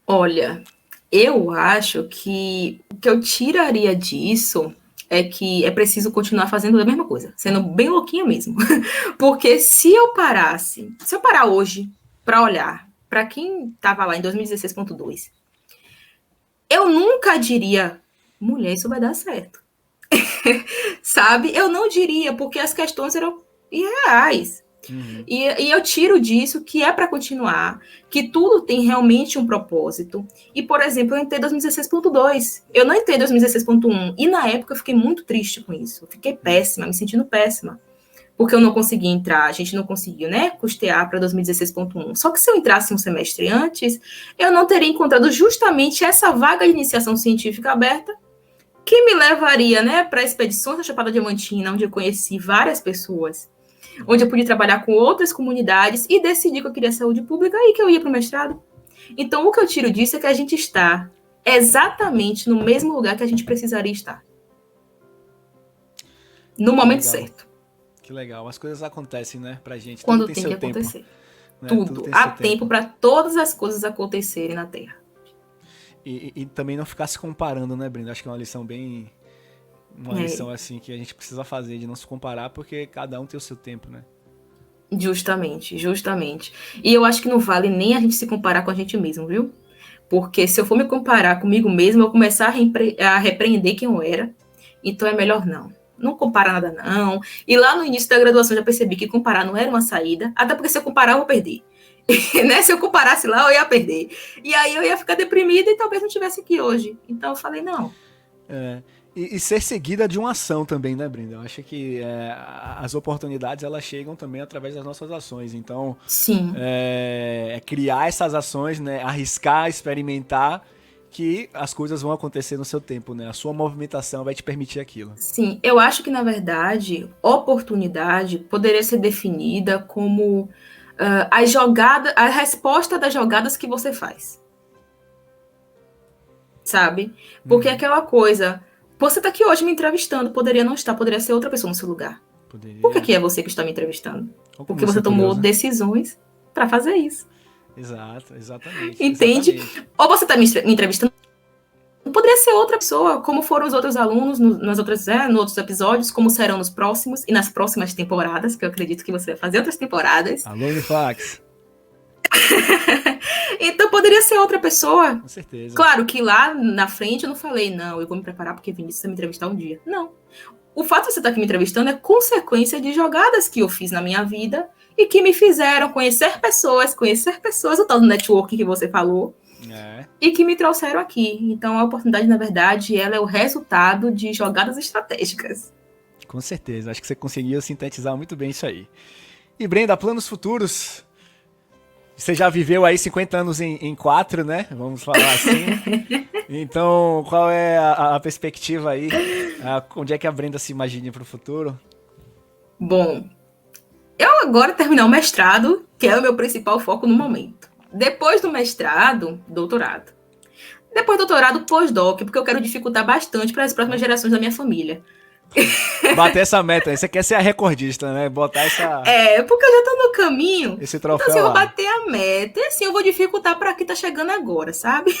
Olha, eu acho que o que eu tiraria disso é que é preciso continuar fazendo a mesma coisa, sendo bem louquinha mesmo. Porque se eu parar hoje para olhar para quem estava lá em 2016.2, eu nunca diria, mulher, isso vai dar certo. Sabe? Eu não diria, porque as questões eram irreais. Uhum. E eu tiro disso que é para continuar, que tudo tem realmente um propósito. E, por exemplo, eu entrei em 2016.2, eu não entrei em 2016.1, e na época eu fiquei muito triste com isso. Eu fiquei péssima, me sentindo péssima, porque eu não consegui entrar, a gente não conseguiu, né, custear para 2016.1. Só que se eu entrasse um semestre antes, eu não teria encontrado justamente essa vaga de iniciação científica aberta, que me levaria, né, para expedições da Chapada Diamantina, onde eu conheci várias pessoas, onde eu pude trabalhar com outras comunidades e decidi que eu queria saúde pública e que eu ia para o mestrado. Então, o que eu tiro disso é que a gente está exatamente no mesmo lugar que a gente precisaria estar. No momento certo. Que legal. As coisas acontecem, né, pra gente. Quando Tudo tem que acontecer. Tempo, né? Tudo. Há tempo para todas as coisas acontecerem na Terra. E também não ficar se comparando, né, Brenda? Acho que é uma lição bem... Uma lição, assim, que a gente precisa fazer, de não se comparar, porque cada um tem o seu tempo, né? Justamente. E eu acho que não vale nem a gente se comparar com a gente mesmo, viu? Porque se eu for me comparar comigo mesmo, eu vou começar a repreender quem eu era. Então é melhor não. Não comparar nada, não. E lá no início da graduação eu já percebi que comparar não era uma saída, até porque se eu comparar eu vou perder. Né? Se eu comparasse lá, eu ia perder. E aí eu ia ficar deprimida e talvez não estivesse aqui hoje. Então eu falei, não. E ser seguida de uma ação também, né, Brenda? Eu acho que as oportunidades, elas chegam também através das nossas ações. Então, sim, criar essas ações, né, arriscar, experimentar, que as coisas vão acontecer no seu tempo, né? A sua movimentação vai te permitir aquilo. Sim, eu acho que, na verdade, oportunidade poderia ser definida como a resposta das jogadas que você faz. Sabe? Porque aquela coisa... Você está aqui hoje me entrevistando, poderia não estar, poderia ser outra pessoa no seu lugar. Poderia. Por que é você que está me entrevistando? Porque você tomou curioso, decisões para fazer isso. Exatamente. Entende? Exatamente. Ou você está me entrevistando, poderia ser outra pessoa, como foram os outros alunos nos outros episódios, como serão nos próximos e nas próximas temporadas, que eu acredito que você vai fazer outras temporadas. Alô, Unifax. Então poderia ser outra pessoa. Com certeza. Claro que lá na frente eu não falei, não, eu vou me preparar porque Vinícius vai me entrevistar um dia. Não. O fato de você estar aqui me entrevistando é consequência de jogadas que eu fiz na minha vida e que me fizeram conhecer pessoas, o tal do networking que você falou, e que me trouxeram aqui. Então a oportunidade, na verdade, ela é o resultado de jogadas estratégicas. Com certeza. Acho que você conseguiu sintetizar muito bem isso aí. E Brenda, planos futuros? Você já viveu aí 50 anos em 4, né? Vamos falar assim. Então, qual é a perspectiva aí? Onde é que a Brenda se imagina para o futuro? Bom, eu agora terminar o mestrado, que é o meu principal foco no momento. Depois do mestrado, doutorado. Depois do doutorado, pós-doc, porque eu quero dificultar bastante para as próximas gerações da minha família. Bater essa meta, você quer ser a recordista, né? Botar essa... porque eu já tô no caminho. Esse troféu então, assim, eu vou lá. bater a meta. E assim, eu vou dificultar para quem tá chegando agora, sabe?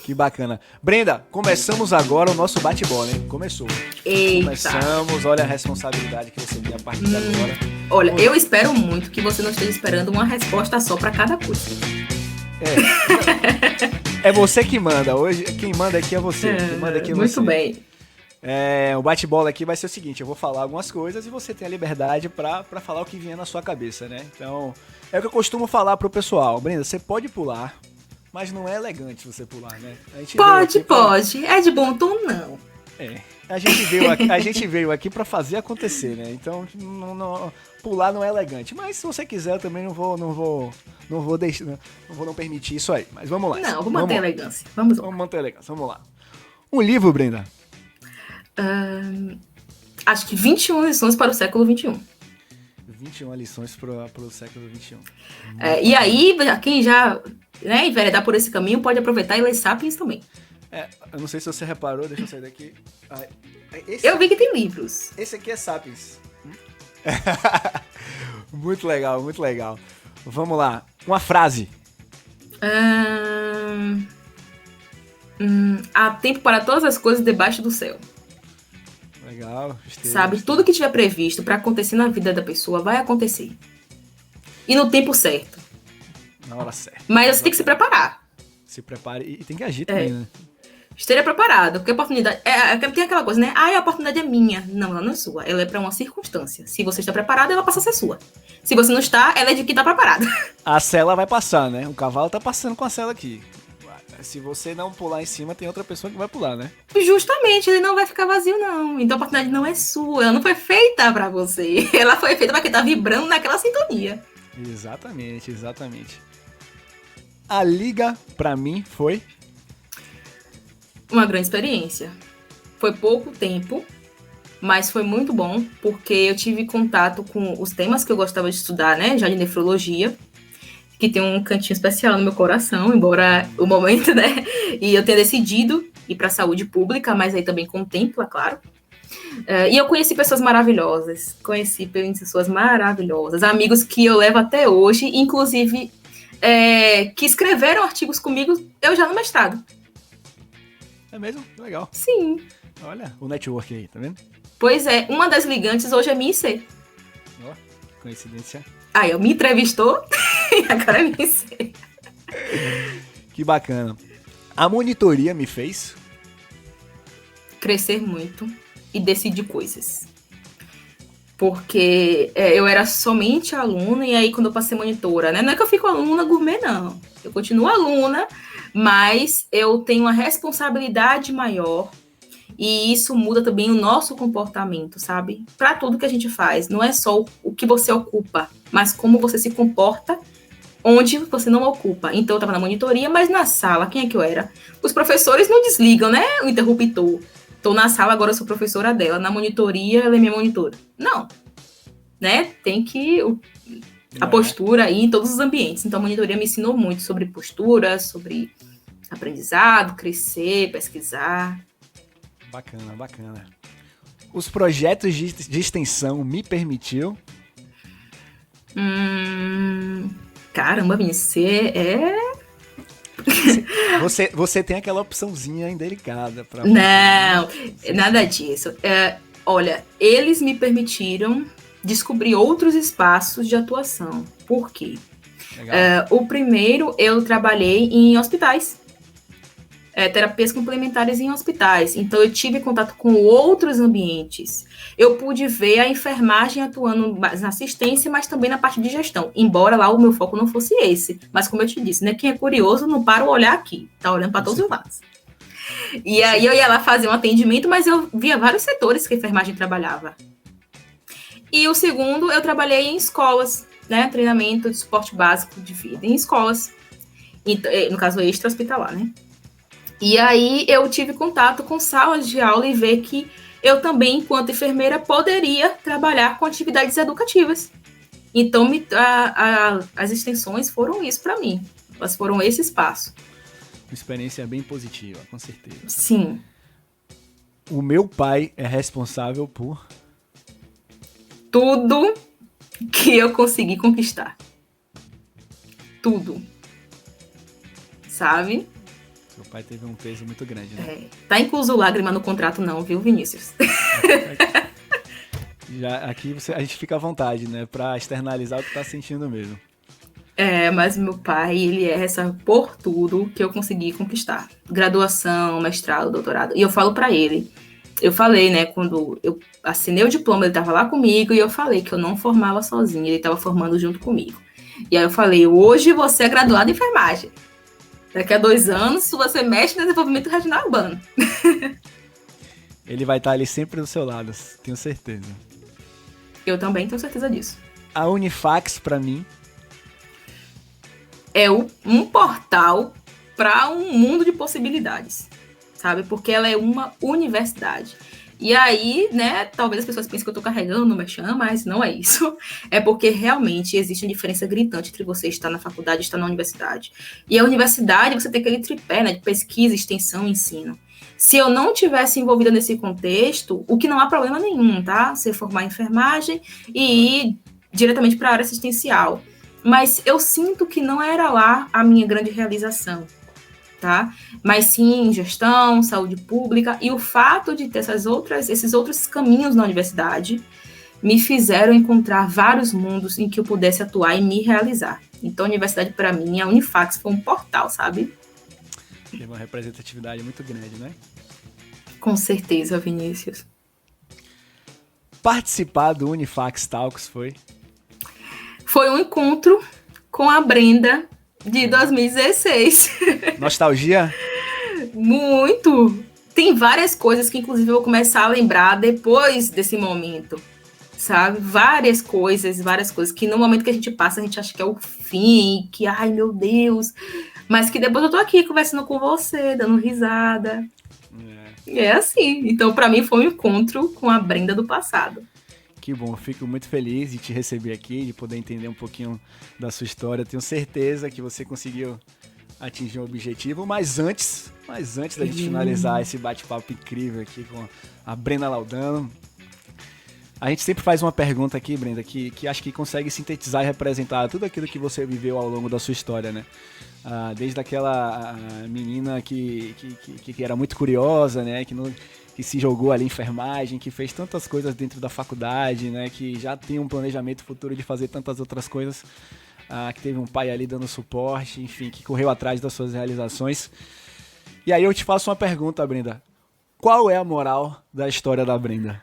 Que bacana. Brenda, começamos agora o nosso bate-bola, hein? Começou. Eita. Começamos, olha a responsabilidade que você tem a partir de agora. Olha, eu espero muito que você não esteja esperando uma resposta só para cada coisa. É você que manda. Hoje, quem manda aqui é você. Quem manda aqui é muito você. bem. O bate-bola aqui vai ser o seguinte, eu vou falar algumas coisas e você tem a liberdade pra falar o que vier na sua cabeça, né? Então, é o que eu costumo falar pro pessoal. Brenda, você pode pular, mas não é elegante você pular, né? Pode. É de bom tom, não. A gente veio aqui pra fazer acontecer, né? Então, pular não é elegante. Mas se você quiser, eu também não vou deixar, não permitir isso aí. Mas vamos lá. Não, vou manter a elegância. Vamos manter a elegância, vamos lá. Um livro, Brenda? Acho que 21 lições para o século XXI. 21 lições para o século XXI. E aí, quem já enveredar por esse caminho pode aproveitar e ler Sapiens também. Eu não sei se você reparou, deixa eu sair daqui. Eu vi que tem livros. Esse aqui é Sapiens. Muito legal, muito legal. Vamos lá. Uma frase. Há tempo para todas as coisas debaixo do céu. Legal. Sabe, tudo que tiver previsto para acontecer na vida da pessoa vai acontecer. E no tempo certo. Na hora certa. Mas você tem que se preparar. Se prepare e tem que agir também, né? Esteja preparado, porque a oportunidade... tem aquela coisa, né? A oportunidade é minha. Não, ela não é sua. Ela é para uma circunstância. Se você está preparado, ela passa a ser sua. Se você não está, ela é de quem está preparado. A sela vai passar, né? O cavalo tá passando com a sela aqui. Se você não pular em cima, tem outra pessoa que vai pular, né? Justamente, ele não vai ficar vazio, não. Então a oportunidade não é sua. Ela não foi feita para você. Ela foi feita para quem tá vibrando naquela sintonia. Exatamente, exatamente. A liga, pra mim, foi... Uma grande experiência. Foi pouco tempo, mas foi muito bom, porque eu tive contato com os temas que eu gostava de estudar, né? Já de nefrologia, que tem um cantinho especial no meu coração, embora o momento, né? E eu tenha decidido ir para a saúde pública, mas aí também contempla, claro. E eu conheci pessoas maravilhosas, amigos que eu levo até hoje, inclusive que escreveram artigos comigo, eu já no mestrado. É mesmo? Legal. Sim. Olha o network aí, tá vendo? Pois é, uma das ligantes hoje é minha IC. Ó, coincidência. Aí, eu me entrevistou e agora é minha IC. Que bacana. A monitoria me fez... crescer muito e decidir coisas. Porque eu era somente aluna e aí quando eu passei monitora, né? Não é que eu fico aluna gourmet, não. Eu continuo aluna, mas eu tenho uma responsabilidade maior e isso muda também o nosso comportamento, sabe? Para tudo que a gente faz. Não é só o que você ocupa, mas como você se comporta onde você não ocupa. Então eu estava na monitoria, mas na sala, quem é que eu era? Os professores não desligam, né? O interruptor. Estou na sala, agora eu sou professora dela. Na monitoria, ela é minha monitora. Não. Né? Tem que... a postura aí em todos os ambientes. Então, a monitoria me ensinou muito sobre postura, sobre aprendizado, crescer, pesquisar. Bacana, bacana. Os projetos de extensão me permitiu... Caramba, Vinícius, Você tem aquela opçãozinha indelicada pra... Não, nada disso. Olha, eles me permitiram descobrir outros espaços de atuação. Por quê? O primeiro, eu trabalhei em hospitais. Terapias complementares em hospitais. Então, eu tive contato com outros ambientes. Eu pude ver a enfermagem atuando na assistência, mas também na parte de gestão. Embora lá o meu foco não fosse esse. Mas, como eu te disse, né? Quem é curioso não para o olhar aqui. Tá olhando para todos os lados. E aí, eu ia lá fazer um atendimento, mas eu via vários setores que a enfermagem trabalhava. E o segundo, eu trabalhei em escolas, né? Treinamento de suporte básico de vida em escolas. No caso, extra-hospitalar, né? E aí eu tive contato com salas de aula e ver que eu também, enquanto enfermeira, poderia trabalhar com atividades educativas. Então, as extensões foram isso para mim. Elas foram esse espaço. Uma experiência bem positiva, com certeza. Sim. O meu pai é responsável por... tudo que eu consegui conquistar. Tudo. Sabe? Seu pai teve um peso muito grande, né? Tá incluso lágrima no contrato não, viu, Vinícius? Já, aqui a gente fica à vontade, né? Pra externalizar o que tá sentindo mesmo. Mas meu pai, ele é responsável por tudo que eu consegui conquistar. Graduação, mestrado, doutorado. E eu falo pra ele. Eu falei, né, quando eu assinei o diploma, ele tava lá comigo e eu falei que eu não formava sozinha, ele tava formando junto comigo. E aí eu falei, hoje você é graduado em enfermagem. Daqui a 2 anos, você mexe no desenvolvimento regional urbano. Ele vai estar ali sempre do seu lado, tenho certeza. Eu também tenho certeza disso. A Unifax, pra mim... é um portal para um mundo de possibilidades, sabe? Porque ela é uma universidade. E aí, né, talvez as pessoas pensem que eu tô carregando no merchan, mas não é isso. É porque realmente existe uma diferença gritante entre você estar na faculdade e estar na universidade. E a universidade, você tem aquele tripé, né, de pesquisa, extensão e ensino. Se eu não tivesse envolvida nesse contexto, o que não há problema nenhum, tá? Você formar em enfermagem e ir diretamente para a área assistencial. Mas eu sinto que não era lá a minha grande realização, tá? Mas sim gestão, saúde pública, e o fato de ter esses outros caminhos na universidade me fizeram encontrar vários mundos em que eu pudesse atuar e me realizar. Então, a universidade, para mim, a Unifax foi um portal, sabe? Teve uma representatividade muito grande, né? Com certeza, Vinícius. Participar do Unifax Talks foi um encontro com a Brenda de 2016. Nostalgia? Muito! Tem várias coisas que, inclusive, eu vou começar a lembrar depois desse momento, sabe? Várias coisas que no momento que a gente passa, a gente acha que é o fim, que, ai, meu Deus. Mas que depois eu tô aqui conversando com você, dando risada. É assim. Então, para mim, foi um encontro com a Brenda do passado. Que bom, fico muito feliz de te receber aqui, de poder entender um pouquinho da sua história. Tenho certeza que você conseguiu atingir o objetivo, mas antes da gente finalizar esse bate-papo incrível aqui com a Brenda Laudano, a gente sempre faz uma pergunta aqui, Brenda, que acho que consegue sintetizar e representar tudo aquilo que você viveu ao longo da sua história, né? Desde aquela menina que era muito curiosa, né? Que se jogou ali em enfermagem, que fez tantas coisas dentro da faculdade, né? Que já tem um planejamento futuro de fazer tantas outras coisas, que teve um pai ali dando suporte, enfim, que correu atrás das suas realizações. E aí eu te faço uma pergunta, Brenda. Qual é a moral da história da Brenda?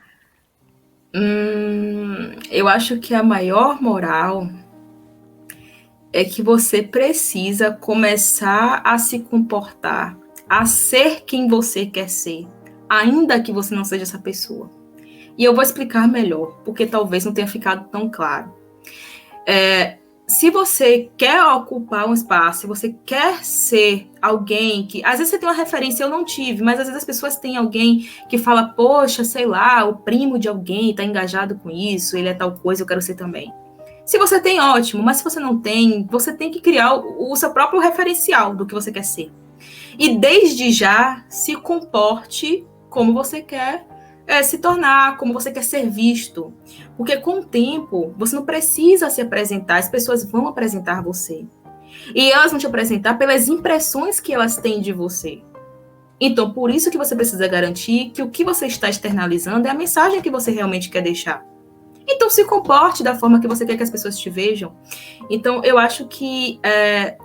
Eu acho que a maior moral é que você precisa começar a se comportar, a ser quem você quer ser, ainda que você não seja essa pessoa. E eu vou explicar melhor, porque talvez não tenha ficado tão claro. Se você quer ocupar um espaço, se você quer ser alguém que... Às vezes você tem uma referência, eu não tive, mas às vezes as pessoas têm alguém que fala, poxa, sei lá, o primo de alguém está engajado com isso, ele é tal coisa, eu quero ser também. Se você tem, ótimo, mas se você não tem, você tem que criar o seu próprio referencial do que você quer ser. E desde já, se comporte como você quer se tornar, como você quer ser visto. Porque com o tempo, você não precisa se apresentar, as pessoas vão apresentar você. E elas vão te apresentar pelas impressões que elas têm de você. Então, por isso que você precisa garantir que o que você está externalizando é a mensagem que você realmente quer deixar. Então, se comporte da forma que você quer que as pessoas te vejam. Então, eu acho que,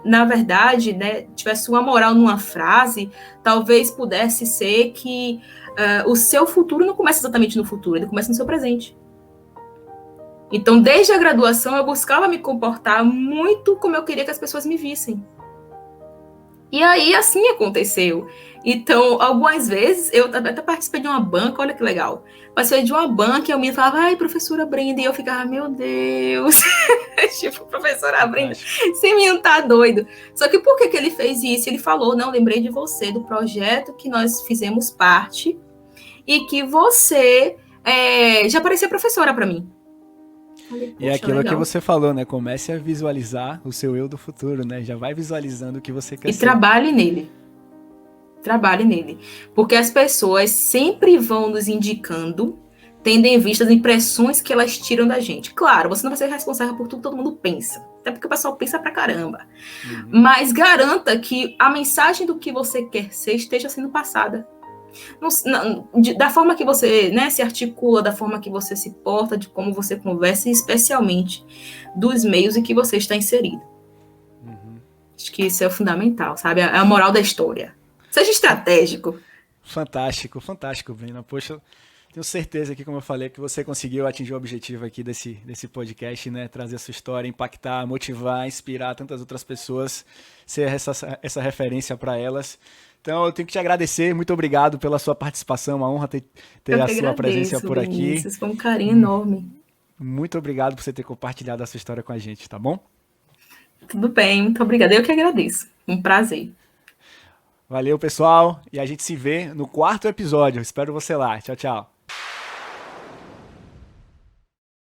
na verdade, né, tivesse uma moral numa frase, talvez pudesse ser que o seu futuro não começa exatamente no futuro, ele começa no seu presente. Então, desde a graduação, eu buscava me comportar muito como eu queria que as pessoas me vissem. E aí, assim aconteceu. Então, algumas vezes, eu até participei de uma banca, olha que legal. Participei de uma banca e a menina falava, ai, professora Brenda, e eu ficava, meu Deus. Tipo, professora Brenda, esse menino tá doido. Só que por que ele fez isso? Ele falou, não, lembrei de você, do projeto que nós fizemos parte e que você já parecia professora para mim. Falei, e é aquilo legal que você falou, né? Comece a visualizar o seu eu do futuro, né? Já vai visualizando o que você quer ser. E trabalhe nele. Trabalhe nele. Porque as pessoas sempre vão nos indicando, tendo em vista as impressões que elas tiram da gente. Claro, você não vai ser responsável por tudo que todo mundo pensa. Até porque o pessoal pensa pra caramba. Mas garanta que a mensagem do que você quer ser esteja sendo passada. Da forma que você, né, se articula, da forma que você se porta, de como você conversa, e especialmente dos meios em que você está inserido. Acho que isso é fundamental, sabe? É a moral da história. Seja estratégico. Fantástico, fantástico, Brenda. Poxa, tenho certeza que, como eu falei, que você conseguiu atingir o objetivo aqui desse podcast, né? Trazer a sua história, impactar, motivar, inspirar tantas outras pessoas, ser essa referência para elas. Então, eu tenho que te agradecer. Muito obrigado pela sua participação. Uma honra ter a sua presença por aqui. Foi um carinho enorme. Muito obrigado por você ter compartilhado a sua história com a gente, tá bom? Tudo bem, muito obrigada. Eu que agradeço. Um prazer. Valeu, pessoal. E a gente se vê no 4º episódio. Espero você lá. Tchau, tchau.